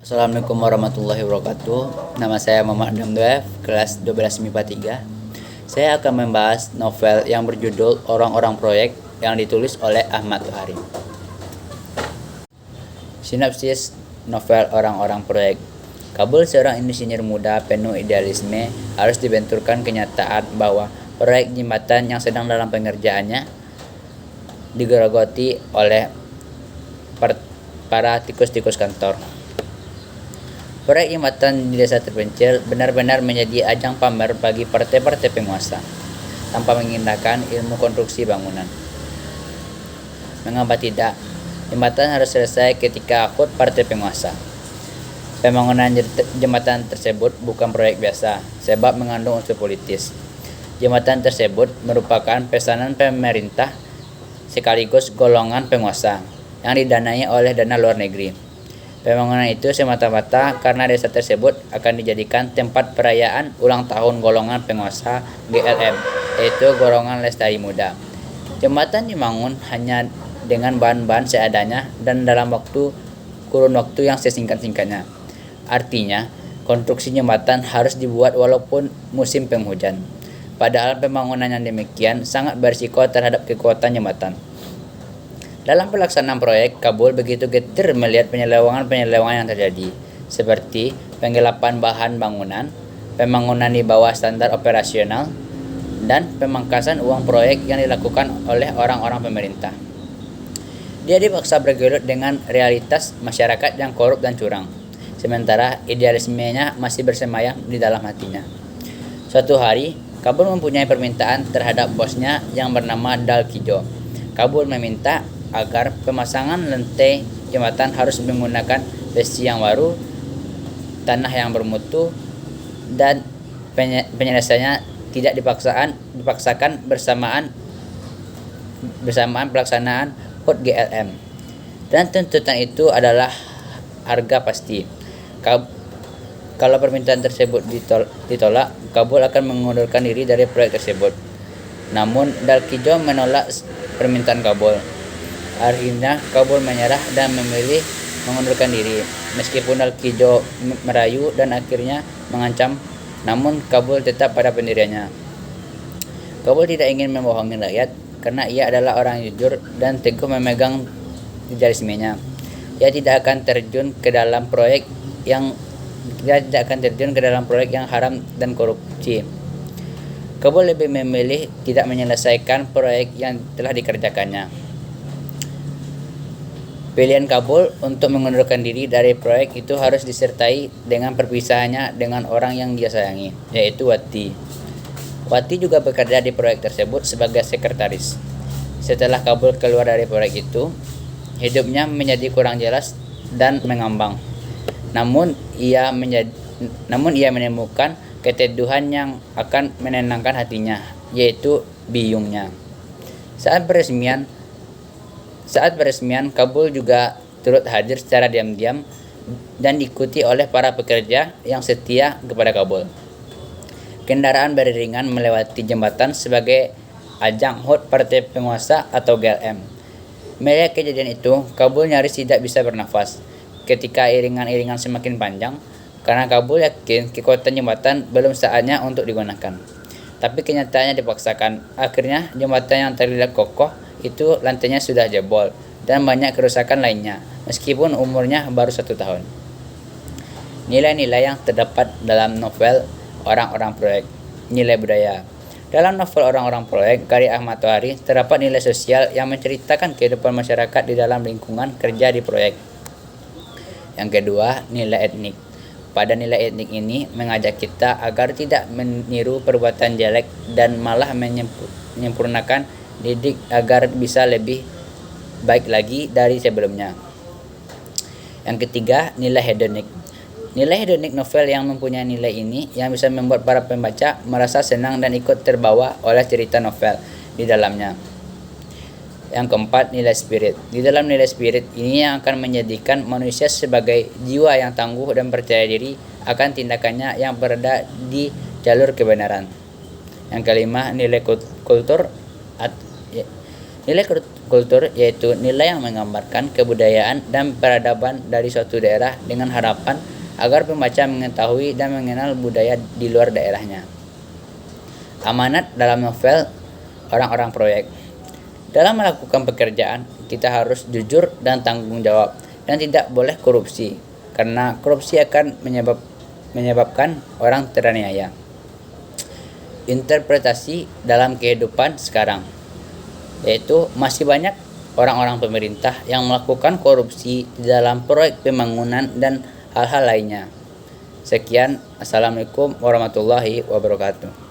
Assalamualaikum warahmatullahi wabarakatuh. Nama saya Muhammad Adam Duef, kelas 12 MIPA 3. Saya akan membahas novel yang berjudul Orang-Orang Proyek yang ditulis oleh Ahmad Tohari. Sinopsis novel Orang-Orang Proyek. Kabul, seorang insinyur muda penuh idealisme, harus dibenturkan kenyataan bahwa proyek jembatan yang sedang dalam pengerjaannya digerogoti oleh para tikus-tikus kantor. Proyek jembatan di desa terpencil benar-benar menjadi ajang pamer bagi partai-partai penguasa, tanpa mengindahkan ilmu konstruksi bangunan. Mengapa tidak? Jembatan harus selesai ketika akut partai penguasa. Pembangunan jembatan tersebut bukan proyek biasa, sebab mengandung unsur politis. Jembatan tersebut merupakan pesanan pemerintah sekaligus golongan penguasa yang didanai oleh dana luar negeri. Pembangunan itu semata-mata karena desa tersebut akan dijadikan tempat perayaan ulang tahun golongan penguasa GLM, yaitu Golongan Lestari Muda. Jembatan dibangun hanya dengan bahan-bahan seadanya dan dalam kurun waktu yang sesingkat-singkatnya. Artinya, konstruksi jembatan harus dibuat walaupun musim penghujan. Padahal pembangunan yang demikian sangat berisiko terhadap kekuatan jembatan. Dalam pelaksanaan proyek, Kabul begitu getir melihat penyelewengan yang terjadi, seperti penggelapan bahan bangunan, pembangunan di bawah standar operasional, dan pemangkasan uang proyek yang dilakukan oleh orang-orang pemerintah. Dia dipaksa bergelut dengan realitas masyarakat yang korup dan curang, sementara idealismenya masih bersemayam di dalam hatinya. Suatu hari, Kabul mempunyai permintaan terhadap bosnya yang bernama Dal Kijo. Kabul meminta agar pemasangan lantai jembatan harus menggunakan besi yang baru, tanah yang bermutu, dan penyelesaiannya tidak dipaksakan bersamaan pelaksanaan HUT GLM. Dan tuntutan itu adalah harga pasti. Kalau permintaan tersebut ditolak, Kabul akan mengundurkan diri dari proyek tersebut. Namun Dal Kijo menolak permintaan Kabul. Akhirnya Kabul menyerah dan memilih mengundurkan diri. Meskipun Dal Kijo merayu dan akhirnya mengancam, namun Kabul tetap pada pendiriannya. Kabul tidak ingin membohongi rakyat karena ia adalah orang jujur dan teguh memegang idealismenya. Ia tidak akan terjun ke dalam proyek yang haram dan korupsi. Kabul lebih memilih tidak menyelesaikan proyek yang telah dikerjakannya. Pilihan Kabul untuk mengundurkan diri dari proyek itu harus disertai dengan perpisahannya dengan orang yang dia sayangi, yaitu Wati. Wati juga bekerja di proyek tersebut sebagai sekretaris. Setelah Kabul keluar dari proyek itu, hidupnya menjadi kurang jelas dan mengambang. Namun ia menemukan keteduhan yang akan menenangkan hatinya, yaitu biyungnya. Saat peresmian, Kabul juga turut hadir secara diam-diam dan diikuti oleh para pekerja yang setia kepada Kabul. Kendaraan beriringan melewati jembatan sebagai ajang HUT Partai Penguasa atau GLM. Melihat kejadian itu, Kabul nyaris tidak bisa bernafas ketika iringan-iringan semakin panjang, karena Kabul yakin kekuatan jembatan belum saatnya untuk digunakan. Tapi kenyataannya dipaksakan. Akhirnya jembatan yang terlihat kokoh itu lantainya sudah jebol dan banyak kerusakan lainnya, meskipun umurnya baru 1 tahun. Nilai-nilai yang terdapat dalam novel Orang-Orang Proyek. Nilai budaya. Dalam novel Orang-Orang Proyek karya Ahmad Tohari terdapat nilai sosial yang menceritakan kehidupan masyarakat di dalam lingkungan kerja di proyek. Yang kedua, nilai etnik. Pada nilai etnik ini mengajak kita agar tidak meniru perbuatan jelek dan malah menyempurnakan didik agar bisa lebih baik lagi dari sebelumnya. Yang ketiga, nilai hedonik. Nilai hedonik novel yang mempunyai nilai ini yang bisa membuat para pembaca merasa senang dan ikut terbawa oleh cerita novel di dalamnya. Yang keempat, nilai spirit. Di dalam nilai spirit ini yang akan menjadikan manusia sebagai jiwa yang tangguh dan percaya diri akan tindakannya yang berada di jalur kebenaran. Yang kelima, nilai kultur. Nilai Kultur yaitu nilai yang menggambarkan kebudayaan dan peradaban dari suatu daerah dengan harapan agar pembaca mengetahui dan mengenal budaya di luar daerahnya. Amanat dalam novel Orang-orang Proyek. Dalam melakukan pekerjaan, kita harus jujur dan tanggung jawab dan tidak boleh korupsi karena korupsi akan menyebabkan orang teraniaya. Interpretasi dalam kehidupan sekarang, yaitu masih banyak orang-orang pemerintah yang melakukan korupsi di dalam proyek pembangunan dan hal-hal lainnya. Sekian, Assalamualaikum warahmatullahi wabarakatuh.